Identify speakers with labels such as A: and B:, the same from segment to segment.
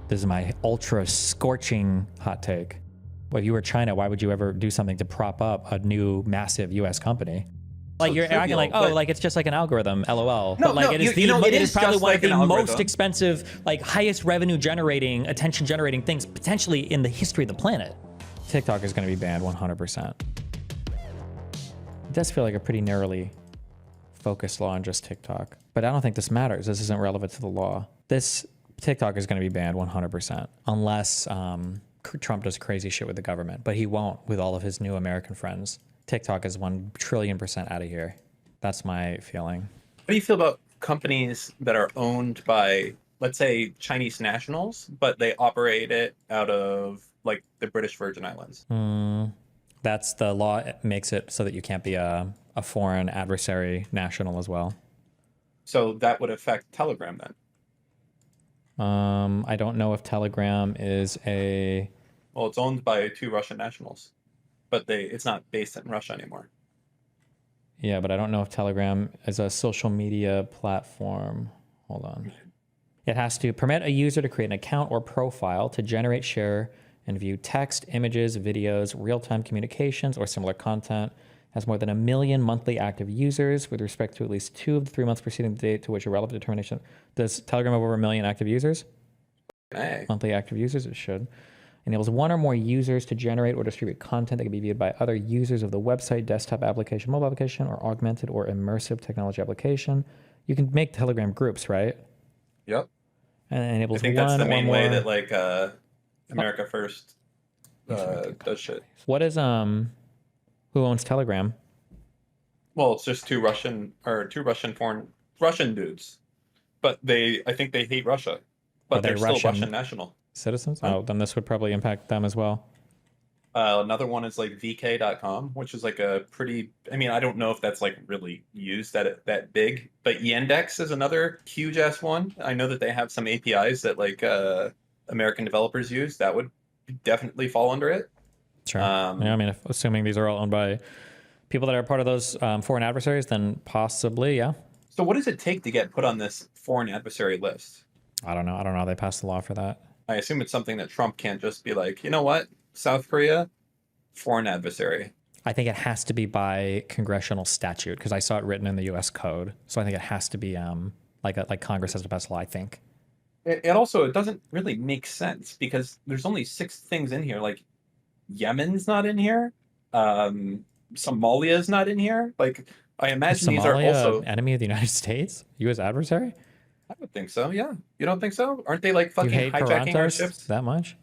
A: This is my ultra scorching hot take. Well, if you were China, why would you ever do something to prop up a new massive US company? Like, you're acting like, oh, like it's just like an algorithm, LOL.
B: No,
A: but like,
B: no,
A: it is
B: it
A: is
B: is
A: probably
B: just
A: one
B: like
A: of
B: an
A: the most
B: algorithm.
A: expensive, like highest revenue generating, attention generating things potentially in the history of the planet. TikTok is going to be banned 100%. It does feel like a pretty narrowly focused law on just TikTok, but I don't think this matters. This isn't relevant to the law. This TikTok is going to be banned 100% unless Trump does crazy shit with the government, but he won't with all of his new American friends. TikTok is 1 trillion% out of here. That's my feeling.
B: What do you feel about companies that are owned by, let's say, Chinese nationals, but they operate it out of like the British Virgin Islands?
A: That's the law. It makes it so that you can't be a foreign adversary national as well.
B: So that would affect Telegram then.
A: I don't know if Telegram is a...
B: Well, it's owned by 2 Russian nationals, but it's not based in Russia anymore.
A: Yeah, but I don't know if Telegram is a social media platform. Hold on. It has to permit a user to create an account or profile to generate, share, and view text, images, videos, real-time communications, or similar content. Has more than 1 million monthly active users with respect to at least 2 of the 3 months preceding the date to which a relevant determination. Does Telegram have over 1 million active users?
B: Hey.
A: Monthly active users, it should. Enables 1 or more users to generate or distribute content that can be viewed by other users of the website, desktop application, mobile application, or augmented or immersive technology application. You can make Telegram groups, right?
B: Yep.
A: And it enables
B: I think that's the main way that like America First does shit.
A: What is who owns Telegram?
B: Well, it's just 2 Russian dudes, but I think they hate Russia, but they're still Russian national
A: citizens. Oh, then this would probably impact them as well.
B: Another one is like VK.com, which is like a pretty, I mean, I don't know if that's like really used that big, but Yandex is another huge ass one. I know that they have some APIs that like American developers use that would definitely fall under it.
A: Sure. Yeah, I mean, assuming these are all owned by people that are part of those foreign adversaries, then possibly, yeah.
B: So what does it take to get put on this foreign adversary list?
A: I don't know. I don't know how they passed the law for that.
B: I assume it's something that Trump can't just be like, you know what, South Korea, foreign adversary.
A: I think it has to be by congressional statute because I saw it written in the U.S. code. So I think it has to be like Congress has to pass a law, I think.
B: It doesn't really make sense because there's only 6 things in here. Like Yemen's not in here. Somalia is not in here. Like I imagine these are also
A: enemy of the United States, U.S. adversary.
B: I would think so. Yeah, you don't think so? Aren't they like fucking hijacking our ships
A: that much?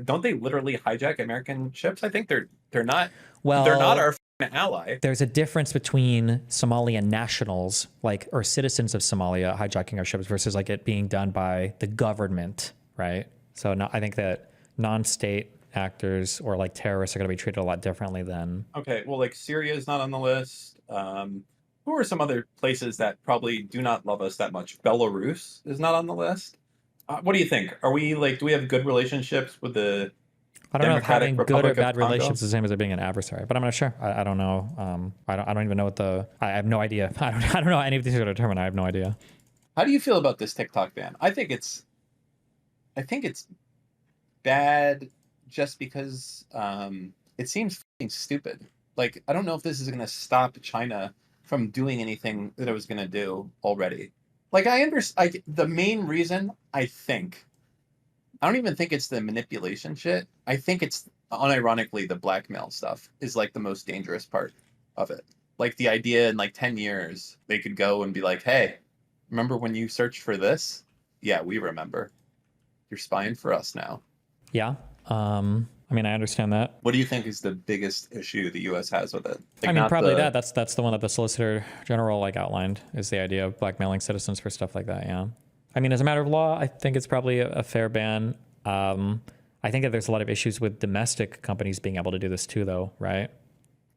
B: Don't they literally hijack American ships? I think they're not. Well, they're not our ally.
A: There's a difference between Somalian nationals, like or citizens of Somalia hijacking our ships versus like it being done by the government, right? So I think that non-state actors or like terrorists are going to be treated a lot differently than.
B: Okay, well, like Syria is not on the list. Who are some other places that probably do not love us that much? Belarus is not on the list. What do you think? Are we like, do we have good relationships with the
A: I don't know if having good or bad relationships is the same as it being an adversary, but I'm not sure. I don't know. I don't even know what I have no idea. I don't know any of these are determined. I have no idea.
B: How do you feel about this TikTok ban? I think it's bad just because it seems fucking stupid. Like, I don't know if this is going to stop China from doing anything that it was going to do already. Like, I understand, the main reason, I don't even think it's the manipulation shit. I think it's, unironically, the blackmail stuff is, like, the most dangerous part of it. Like, the idea in, like, 10 years, they could go and be like, hey, remember when you searched for this? Yeah, we remember. You're spying for us now.
A: Yeah. I mean, I understand that.
B: What do you think is the biggest issue the U.S. has with it? Like,
A: I mean, probably that's the one that the Solicitor General like outlined is the idea of blackmailing citizens for stuff like that. Yeah. I mean, as a matter of law, I think it's probably a fair ban. I think that there's a lot of issues with domestic companies being able to do this too, though, right?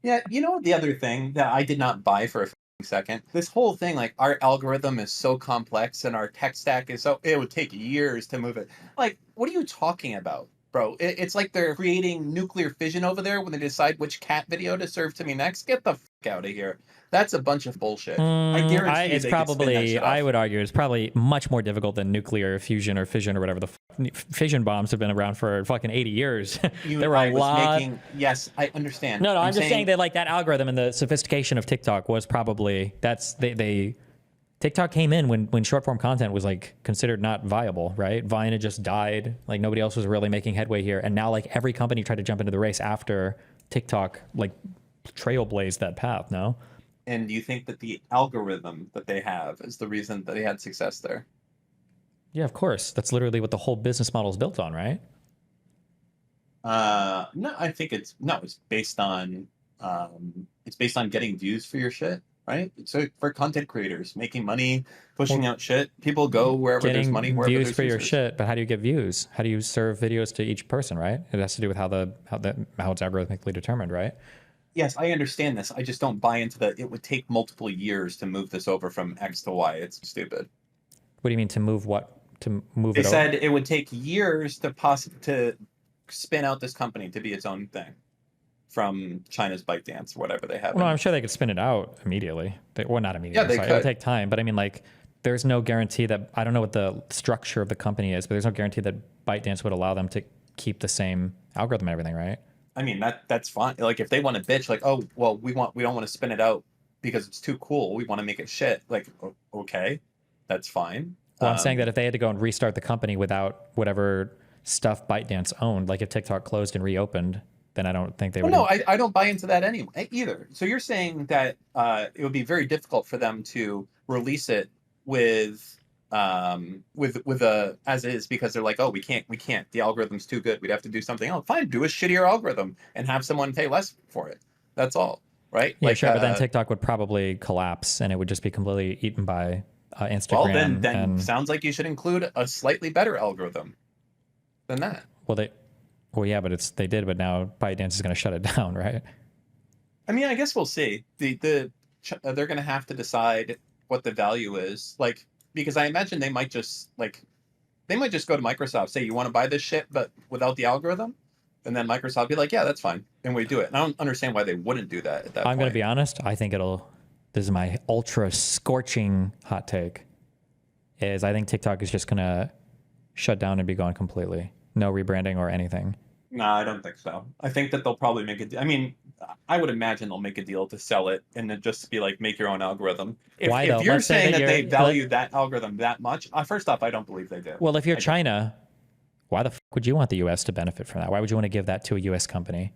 B: Yeah. You know, the other thing that I did not buy for a second, this whole thing, like our algorithm is so complex and our tech stack is so, it would take years to move it. Like, what are you talking about? Bro, it's like they're creating nuclear fission over there when they decide which cat video to serve to me next. Get the out of here. That's a bunch of bullshit. I guarantee
A: It's
B: they could spin that
A: probably,
B: shit off.
A: I would argue, it's probably much more difficult than nuclear fusion or fission or whatever the fission bombs have been around for fucking 80 years. There were a lot.
B: Yes, I understand.
A: No, I'm just saying that like that algorithm and the sophistication of TikTok was probably TikTok came in when short form content was like considered not viable, right? Vine had just died. Like nobody else was really making headway here. And now like every company tried to jump into the race after TikTok like trailblazed that path, no?
B: And do you think that the algorithm that they have is the reason that they had success there?
A: Yeah, of course. That's literally what the whole business model is built on, right?
B: No, I think it's based on getting views for your shit, right? So for content creators, making money, pushing out shit, people go wherever there's money, wherever
A: views
B: there's
A: for your
B: users.
A: shit. But how do you get views? How do you serve videos to each person, right? It has to do with how it's algorithmically determined, right?
B: Yes, I understand this. I just don't buy into that. It would take multiple years to move this over from X to Y. It's stupid.
A: What do you mean to move what? To move
B: They
A: it
B: said
A: over?
B: it would take years to spin out this company to be its own thing from China's ByteDance or whatever they have.
A: Well, no, I'm sure they could spin it out immediately. Well, not immediately.
B: Yeah, they
A: sorry. It'll
B: could.
A: take time, but I mean, like, there's no guarantee that I don't know what the structure of the company is, but there's no guarantee that ByteDance would allow them to keep the same algorithm and everything, right?
B: I mean, that's fine. Like if they want to bitch, like, oh well, we don't want to spin it out because it's too cool. We want to make it shit. Like, okay, that's fine.
A: Well, I'm saying that if they had to go and restart the company without whatever stuff ByteDance owned, like if TikTok closed and reopened, then I don't think they would.
B: No, I don't buy into that anyway either. So you're saying that it would be very difficult for them to release it with a as is because they're like, oh, we can't. The algorithm's too good. We'd have to do something else. Fine, do a shittier algorithm and have someone pay less for it. That's all, right?
A: Yeah,
B: like,
A: sure, but then TikTok would probably collapse and it would just be completely eaten by Instagram.
B: Well, then sounds like you should include a slightly better algorithm than that.
A: Well, yeah, but they did, but now ByteDance is going to shut it down, right?
B: I mean, I guess we'll see. They're going to have to decide what the value is, like, because I imagine they might just go to Microsoft, say, you want to buy this shit, but without the algorithm, and then Microsoft will be like, yeah, that's fine, and we do it. And I don't understand why they wouldn't do that at that point.
A: I'm going to be honest. I think this is my ultra scorching hot take, is I think TikTok is just going to shut down and be gone completely. No rebranding or anything.
B: No, I don't think so. I think that they'll probably make it. I mean, I would imagine they'll make a deal to sell it and then just be like, make your own algorithm. If you're saying that they value that algorithm that much, first off, I don't believe they do.
A: Well, if you're China, why the fuck would you want the U.S. to benefit from that? Why would you want to give that to a U.S. company?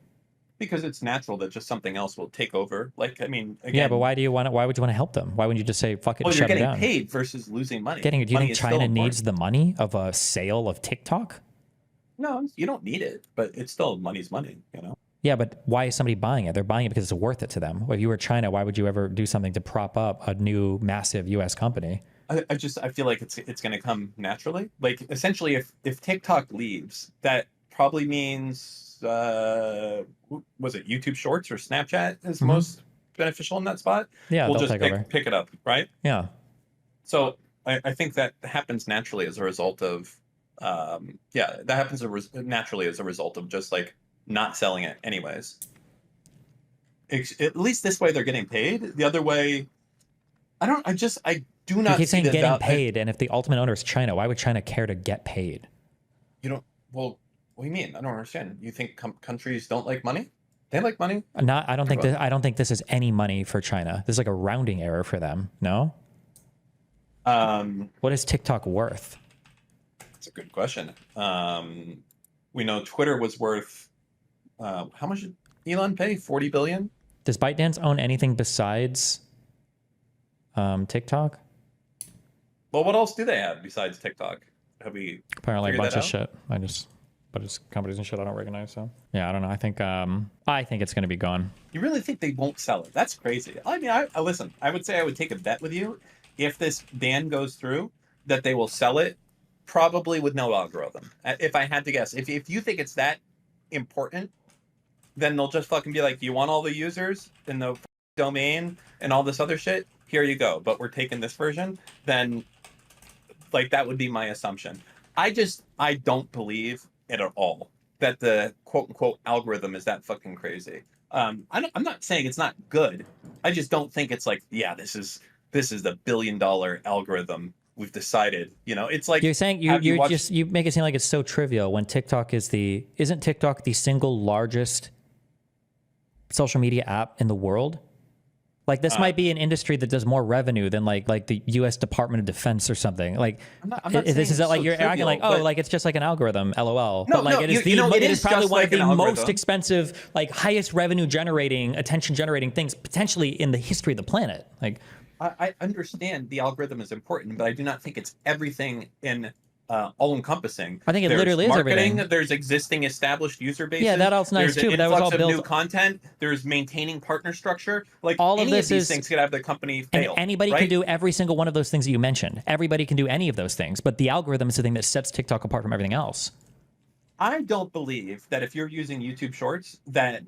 B: Because it's natural that just something else will take over. Like, I mean, again,
A: yeah, but why would you want to help them? Why wouldn't you just say, fuck it,
B: well,
A: shut it down?
B: You're getting paid versus losing money.
A: Do you think China needs the money of a sale of TikTok?
B: No, you don't need it, but it's still money's money, you know?
A: Yeah, but why is somebody buying it? They're buying it because it's worth it to them. If you were China, why would you ever do something to prop up a new massive U.S. company?
B: I feel like it's going to come naturally. Like, essentially, if TikTok leaves, that probably means, was it YouTube Shorts or Snapchat is most beneficial in that spot?
A: Yeah,
B: we'll just pick it up, right?
A: Yeah.
B: So I think that happens naturally as a result of, naturally as a result of just like not selling it anyways. At least this way they're getting paid. The other way, I do not.
A: You keep saying getting paid, and if the ultimate owner is China, why would China care to get paid?
B: You don't. Well, what do you mean? I don't understand. You think countries don't like money? They like money.
A: I don't think this is any money for China. This is like a rounding error for them. No. What is TikTok worth?
B: That's a good question. We know Twitter was worth how much did Elon pay? 40 billion.
A: Does ByteDance own anything besides TikTok?
B: Well, what else do they have besides TikTok? Have we
A: apparently a bunch of shit? But it's companies and shit I don't recognize. So yeah, I don't know. I think it's going to be gone.
B: You really think they won't sell it? That's crazy. I mean, listen. I would say I would take a bet with you if this ban goes through that they will sell it, probably with no algorithm. If I had to guess, if you think it's that important, then they'll just fucking be like, you want all the users in the domain and all this other shit? Here you go. But we're taking this version. Then, like, that would be my assumption. I don't believe it at all that the quote unquote algorithm is that fucking crazy. I'm not saying it's not good. I just don't think it's like, yeah, this is the billion-dollar algorithm we've decided. It's like,
A: You're saying you make it seem like it's so trivial when TikTok isn't TikTok the single largest social media app in the world? Like this might be an industry that does more revenue than like the U.S. Department of Defense or something. Like
B: I'm not saying
A: this is
B: it's
A: like
B: so
A: you're acting
B: trivial,
A: like, oh, like it's just like an algorithm, LOL.
B: No,
A: but like
B: no,
A: it is
B: it is
A: probably
B: just
A: one
B: like
A: of
B: an
A: the most
B: algorithm.
A: expensive, like highest revenue generating, attention generating things potentially in the history of the planet. Like
B: I understand the algorithm is important, but I do not think it's everything in all-encompassing.
A: I think it
B: There's
A: literally is
B: marketing,
A: everything.
B: there's existing established user bases.
A: Yeah, that all's nice
B: there's
A: too,
B: an
A: but that was
B: influx
A: all
B: of new
A: built.
B: content. There's maintaining partner structure. Like
A: All of
B: any
A: this
B: of these
A: is
B: things could have the company fail.
A: And anybody
B: right?
A: can do every single one of those things that you mentioned. Everybody can do any of those things, but the algorithm is the thing that sets TikTok apart from everything else.
B: I don't believe that if you're using YouTube Shorts, that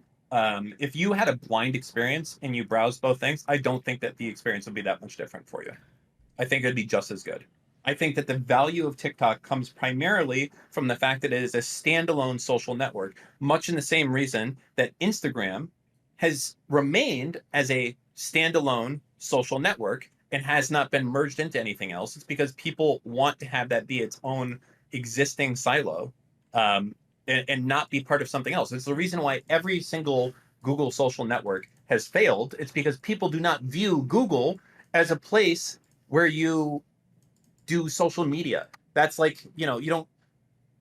B: if you had a blind experience and you browse both things, I don't think that the experience would be that much different for you. I think it'd be just as good. I think that the value of TikTok comes primarily from the fact that it is a standalone social network, much in the same reason that Instagram has remained as a standalone social network and has not been merged into anything else. It's because people want to have that be its own existing silo, and not be part of something else. It's the reason why every single Google social network has failed. It's because people do not view Google as a place where you do social media. That's like, you don't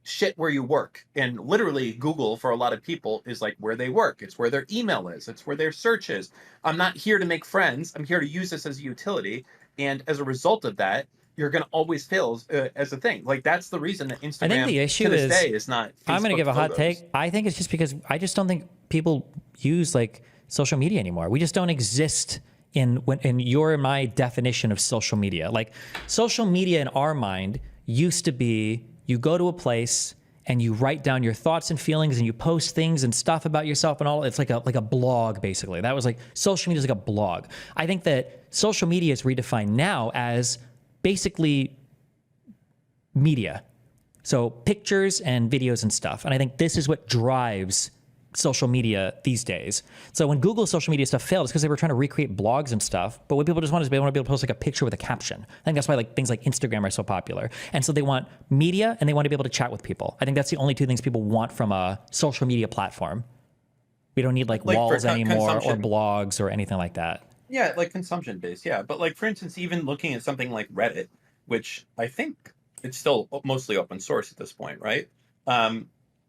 B: shit where you work. And literally, Google for a lot of people is like where they work. It's where their email is. It's where their search is. I'm not here to make friends. I'm here to use this as a utility. And as a result of that, you're going to always fail as a thing. Like that's the reason that Instagram
A: I think the issue
B: to this day is not Facebook
A: I'm going to give a hot
B: photos.
A: take. I think it's just because I just don't think people use like social media anymore. We just don't exist in your and my definition of social media. Like social media in our mind used to be you go to a place and you write down your thoughts and feelings and you post things and stuff about yourself and all. It's like a blog basically. That was like social media is like a blog. I think that social media is redefined now as basically media. So pictures and videos and stuff. And I think this is what drives social media these days. So when Google social media stuff failed, it's because they were trying to recreate blogs and stuff. But what people just want is they want to be able to post like a picture with a caption. I think that's why like things like Instagram are so popular. And so they want media and they want to be able to chat with people. I think that's the only two things people want from a social media platform. We don't need like walls anymore or blogs or anything like that.
B: Yeah, like consumption based. Yeah. But like, for instance, even looking at something like Reddit, which I think it's still mostly open source at this point, right?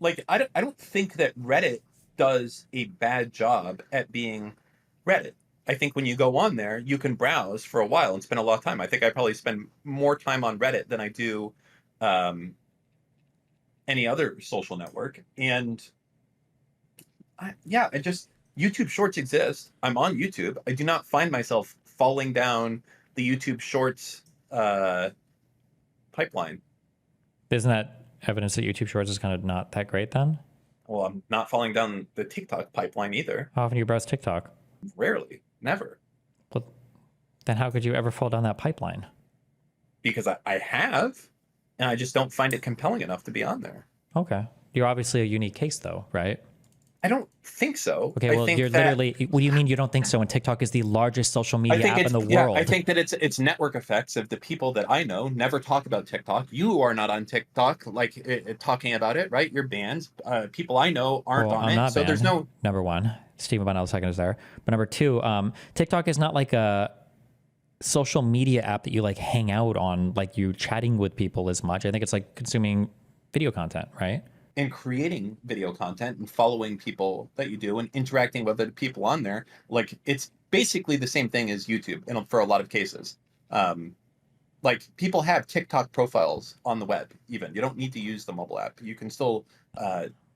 B: Like, I don't think that Reddit does a bad job at being Reddit. I think when you go on there, you can browse for a while and spend a lot of time. I think I probably spend more time on Reddit than I do any other social network. And YouTube Shorts exist. I'm on YouTube. I do not find myself falling down the YouTube Shorts pipeline.
A: Isn't that evidence that YouTube Shorts is kind of not that great then?
B: Well, I'm not falling down the TikTok pipeline either.
A: How often do you browse TikTok?
B: Rarely. Never.
A: Well, then how could you ever fall down that pipeline?
B: Because I have, and I just don't find it compelling enough to be on there.
A: Okay. You're obviously a unique case though, right?
B: I don't think so.
A: Okay, well, you're literally, what do you mean you don't think so when TikTok is the largest social media app in the world?
B: I think that it's network effects of the people that I know never talk about TikTok. You are not on TikTok, like talking about it, right? You're banned. People I know aren't on it. So there's no...
A: Number one, Stephen Van Second is there. But number two, TikTok is not like a social media app that you like hang out on, like you chatting with people as much. I think it's like consuming video content, right?
B: And creating video content and following people that you do and interacting with other people on there. Like it's basically the same thing as YouTube for a lot of cases. Like people have TikTok profiles on the web even. You don't need to use the mobile app. You can still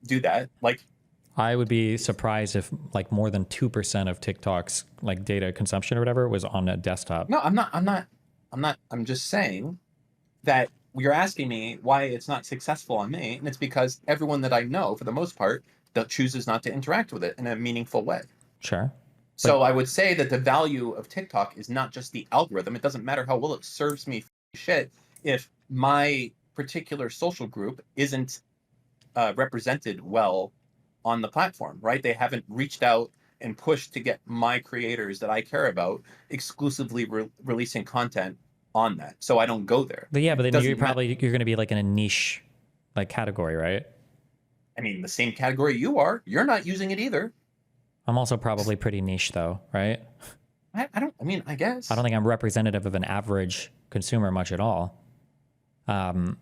B: do that. Like
A: I would be surprised if like more than 2% of TikTok's like data consumption or whatever was on a desktop.
B: No, I'm not. I'm just saying that you're asking me why it's not successful on me, and it's because everyone that I know, for the most part, chooses not to interact with it in a meaningful way.
A: Sure.
B: So I would say that the value of TikTok is not just the algorithm. It doesn't matter how well it serves me shit if my particular social group isn't represented well on the platform, right? They haven't reached out and push to get my creators that I care about exclusively releasing content on that, so I don't go there.
A: But yeah, but then
B: Doesn't
A: you're going to be like in a niche like category, right?
B: I mean, the same category you are. You're not using it either.
A: I'm also probably pretty niche though, right?
B: I don't. I mean, I guess.
A: I don't think I'm representative of an average consumer much at all. But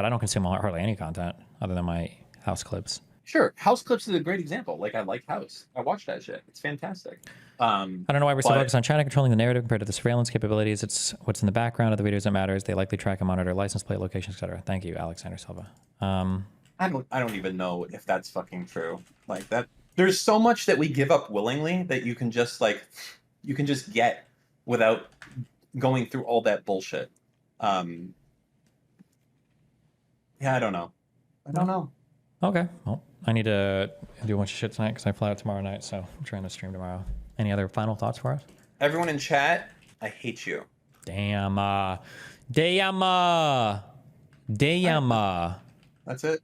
A: I don't consume hardly any content other than my house clips.
B: Sure, House Clips is a great example. Like, I like House. I watch that shit. It's fantastic.
A: I don't know why we're so focused on China controlling the narrative compared to the surveillance capabilities. It's what's in the background of the videos that matters. They likely track and monitor license plate locations, etc. Thank you, Alexander Silva.
B: I don't even know if that's fucking true. Like that. There's so much that we give up willingly that you can just get without going through all that bullshit. Yeah, I don't know. I don't know.
A: Okay. Well, I need to do a bunch of shit tonight because I fly out tomorrow night, so I'm trying to stream tomorrow. Any other final thoughts for us?
B: Everyone in chat, I hate you.
A: Damn.
B: That's it.